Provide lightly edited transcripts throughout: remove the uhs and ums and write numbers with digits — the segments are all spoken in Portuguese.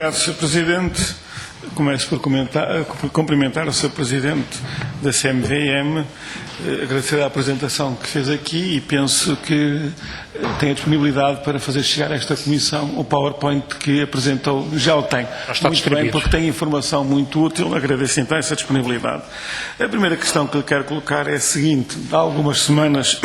Obrigado, Sr. Presidente. Começo por cumprimentar o Sr. Presidente da CMVM, agradecer a apresentação que fez aqui e penso que tem a disponibilidade para fazer chegar a esta Comissão o PowerPoint que apresentou. Já o tem. Muito bem, porque tem informação muito útil. Agradeço então essa disponibilidade. A primeira questão que lhe quero colocar é a seguinte. Há algumas semanas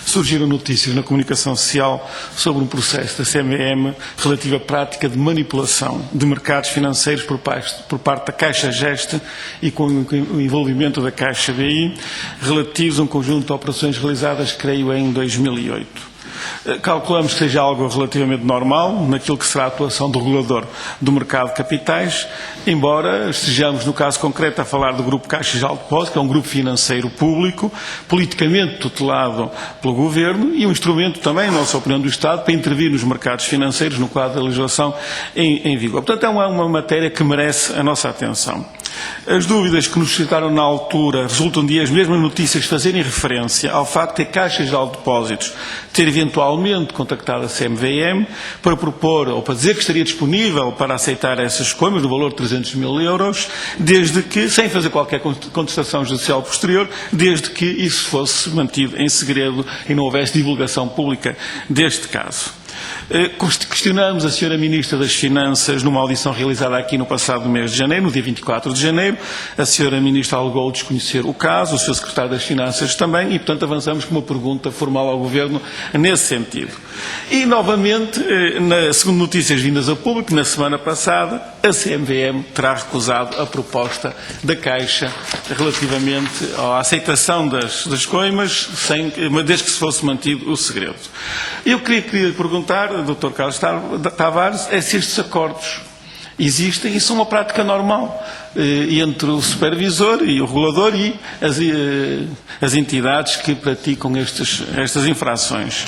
surgiram notícias na comunicação social sobre um processo da CMVM relativo à prática de manipulação de mercados financeiros por parte da Caixa Geste e com o envolvimento da Caixa BI, relativos a um conjunto de operações realizadas, creio, em 2008. Calculamos que seja algo relativamente normal naquilo que será a atuação do regulador do mercado de capitais, embora estejamos, no caso concreto, a falar do Grupo Caixa Geral de Depósitos, que é um grupo financeiro público, politicamente tutelado pelo Governo e um instrumento também, na nossa opinião, do Estado para intervir nos mercados financeiros no quadro da legislação em vigor. Portanto, é uma matéria que merece a nossa atenção. As dúvidas que nos suscitaram na altura resultam de as mesmas notícias fazerem referência ao facto de a Caixa Geral de Depósitos ter eventualmente contactado a CMVM para propor ou para dizer que estaria disponível para aceitar essas coimas no valor de 300 mil euros, desde que, sem fazer qualquer contestação judicial posterior, desde que isso fosse mantido em segredo e não houvesse divulgação pública deste caso. Questionamos a Sra. Ministra das Finanças numa audição realizada aqui no passado mês de janeiro, no dia 24 de janeiro. A Sra. Ministra alegou desconhecer o caso, o Sr. Secretário das Finanças também, e, portanto, avançamos com uma pergunta formal ao Governo nesse sentido. E, novamente, segundo notícias vindas a público, na semana passada, a CMVM terá recusado a proposta da Caixa relativamente à aceitação das coimas, desde que se fosse mantido o segredo. Eu queria perguntar, Dr. Carlos Tavares, se estes acordos existem e são uma prática normal entre o supervisor e o regulador e as entidades que praticam estas infrações.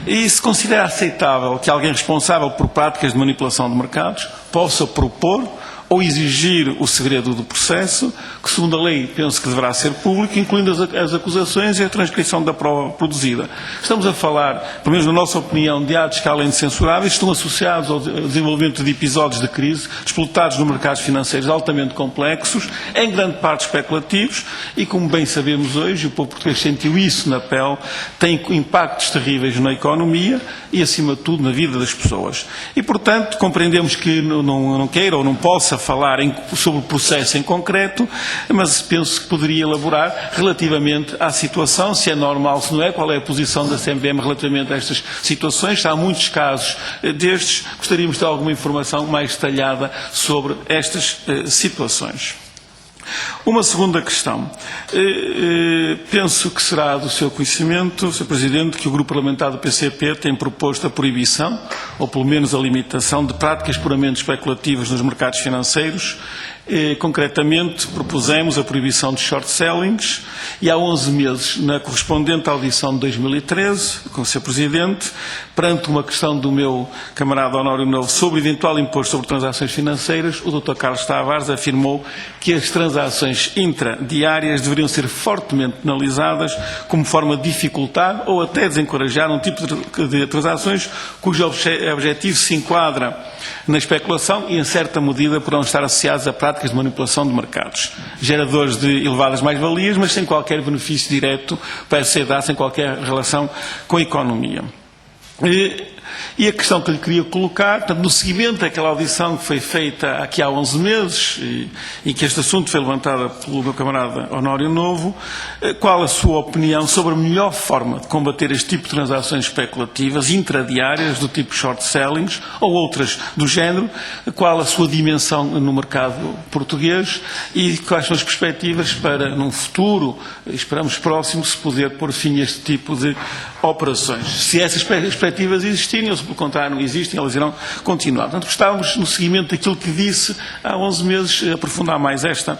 E se considera aceitável que alguém responsável por práticas de manipulação de mercados possa propor ou exigir o segredo do processo, que segundo a lei penso que deverá ser público, incluindo as acusações e a transcrição da prova produzida. Estamos a falar, pelo menos na nossa opinião, de atos que, além de censuráveis, estão associados ao desenvolvimento de episódios de crise, disputados nos mercados financeiros altamente complexos, em grande parte especulativos, e como bem sabemos hoje, o povo português sentiu isso na pele, tem impactos terríveis na economia e, acima de tudo, na vida das pessoas. E, portanto, compreendemos que não queira ou não possa falar sobre o processo em concreto, mas penso que poderia elaborar relativamente à situação, se é normal, se não é, qual é a posição da CMVM relativamente a estas situações. Há muitos casos destes, gostaríamos de ter alguma informação mais detalhada sobre estas situações. Uma segunda questão. Penso que será do seu conhecimento, Sr. Presidente, que o Grupo Parlamentar do PCP tem proposto a proibição, ou pelo menos a limitação, de práticas puramente especulativas nos mercados financeiros. Concretamente, propusemos a proibição de short sellings e há 11 meses, na correspondente audição de 2013, com o Sr. Presidente, perante uma questão do meu camarada Honório Novo sobre o eventual imposto sobre transações financeiras, o Dr. Carlos Tavares afirmou que as transações intradiárias deveriam ser fortemente penalizadas como forma de dificultar ou até desencorajar um tipo de transações cujo objetivo se enquadra na especulação e, em certa medida, poderão estar associados a práticas de manipulação de mercados, geradores de elevadas mais-valias, mas sem qualquer benefício direto para a sociedade, sem qualquer relação com a economia. E a questão que lhe queria colocar, portanto, no seguimento daquela audição que foi feita aqui há 11 meses e que este assunto foi levantado pelo meu camarada Honório Novo, qual a sua opinião sobre a melhor forma de combater este tipo de transações especulativas intradiárias do tipo short sellings ou outras do género, qual a sua dimensão no mercado português e quais são as perspectivas para, num futuro, esperamos próximo, se poder pôr fim a este tipo de operações. Se essas perspectivas existirem ou se, pelo contrário, não existem, elas irão continuar. Portanto, gostávamos, no seguimento daquilo que disse há 11 meses, aprofundar mais esta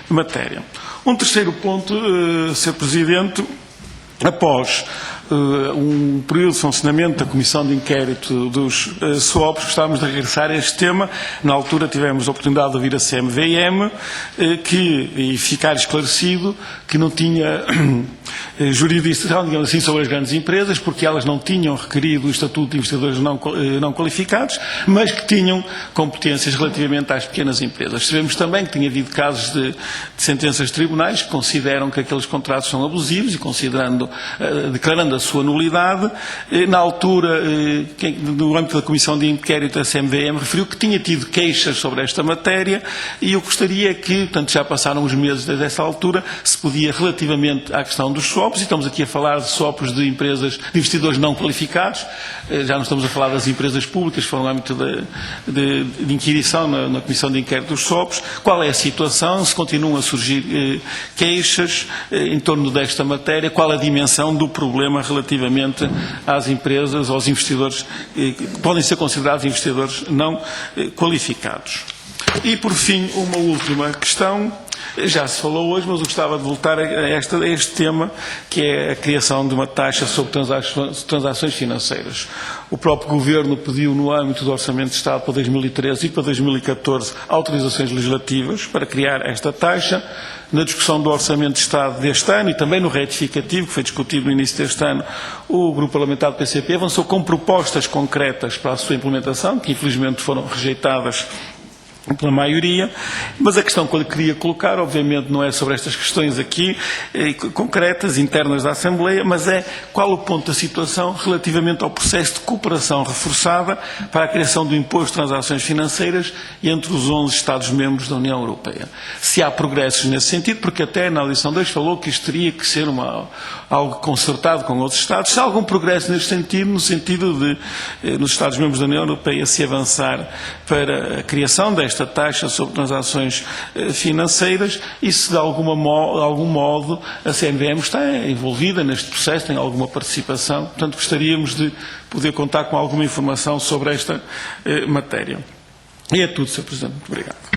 matéria. Um terceiro ponto, Sr. Presidente, após um período de funcionamento da Comissão de Inquérito dos swaps, gostávamos de regressar a este tema. Na altura tivemos a oportunidade de ouvir a CMVM e ficar esclarecido que não tinha jurisdição, digamos assim, sobre as grandes empresas, porque elas não tinham requerido o Estatuto de Investidores não qualificados, mas que tinham competências relativamente às pequenas empresas. Sabemos também que tinha havido casos de sentenças de tribunais que consideram que aqueles contratos são abusivos e declarando a sua nulidade. Na altura, no âmbito da Comissão de Inquérito, a CMVM referiu que tinha tido queixas sobre esta matéria e eu gostaria que, portanto, já passaram os meses desde essa altura, se podia, relativamente à questão dos swaps, e estamos aqui a falar de swaps de empresas, de investidores não qualificados, já não estamos a falar das empresas públicas, que foram no âmbito de inquirição na Comissão de Inquérito dos swaps, qual é a situação, se continuam a surgir queixas em torno desta matéria, qual a dimensão do problema relativamente às empresas, aos investidores que podem ser considerados investidores não qualificados. E, por fim, uma última questão. Já se falou hoje, mas eu gostava de voltar a este tema, que é a criação de uma taxa sobre transações financeiras. O próprio Governo pediu, no âmbito do Orçamento de Estado para 2013 e para 2014, autorizações legislativas para criar esta taxa. Na discussão do Orçamento de Estado deste ano e também no retificativo, que foi discutido no início deste ano, o Grupo Parlamentar do PCP avançou com propostas concretas para a sua implementação, que infelizmente foram rejeitadas pela maioria, mas a questão que eu lhe queria colocar, obviamente, não é sobre estas questões aqui, concretas, internas da Assembleia, mas é qual o ponto da situação relativamente ao processo de cooperação reforçada para a criação do imposto de transações financeiras entre os 11 Estados-membros da União Europeia. Se há progressos nesse sentido, porque até na audição 2 falou que isto teria que ser algo concertado com outros Estados. Se há algum progresso neste sentido, no sentido de, nos Estados-membros da União Europeia, se avançar para a criação desta taxa sobre transações financeiras e se de algum modo a CMVM está envolvida neste processo, tem alguma participação. Portanto, gostaríamos de poder contar com alguma informação sobre esta matéria. E é tudo, Sr. Presidente. Muito obrigado.